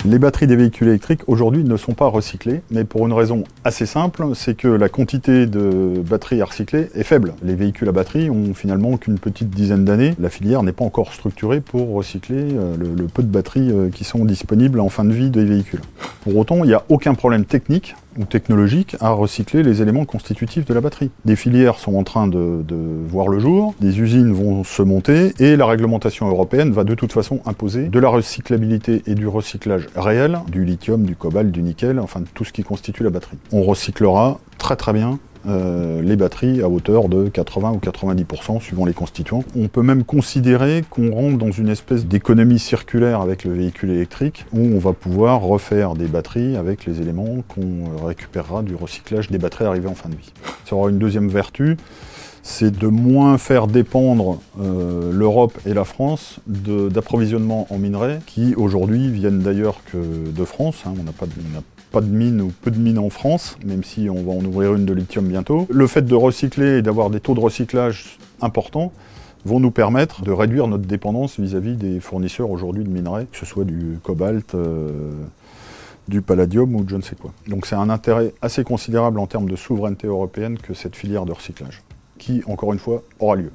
Les batteries des véhicules électriques aujourd'hui ne sont pas recyclées, mais pour une raison assez simple, c'est que la quantité de batteries à recycler est faible. Les véhicules à batterie ont finalement qu'une petite dizaine d'années. La filière n'est pas encore structurée pour recycler le peu de batteries qui sont disponibles en fin de vie des véhicules. Pour autant, il n'y a aucun problème technique ou technologique à recycler les éléments constitutifs de la batterie. Des filières sont en train de voir le jour, des usines vont se monter et la réglementation européenne va de toute façon imposer de la recyclabilité et du recyclage réel, du lithium, du cobalt, du nickel, enfin tout ce qui constitue la batterie. On recyclera très bien les batteries à hauteur de 80 ou 90% suivant les constituants. On peut même considérer qu'on rentre dans une espèce d'économie circulaire avec le véhicule électrique où on va pouvoir refaire des batteries avec les éléments qu'on récupérera du recyclage des batteries arrivées en fin de vie. Ça aura une deuxième vertu, c'est de moins faire dépendre l'Europe et la France d'approvisionnement en minerais qui aujourd'hui viennent d'ailleurs que de France. On n'a pas de mines ou peu de mines en France, même si on va en ouvrir une de lithium bientôt. Le fait de recycler et d'avoir des taux de recyclage importants vont nous permettre de réduire notre dépendance vis-à-vis des fournisseurs aujourd'hui de minerais, que ce soit du cobalt, du palladium ou de je ne sais quoi. Donc c'est un intérêt assez considérable en termes de souveraineté européenne que cette filière de recyclage, qui, encore une fois, aura lieu.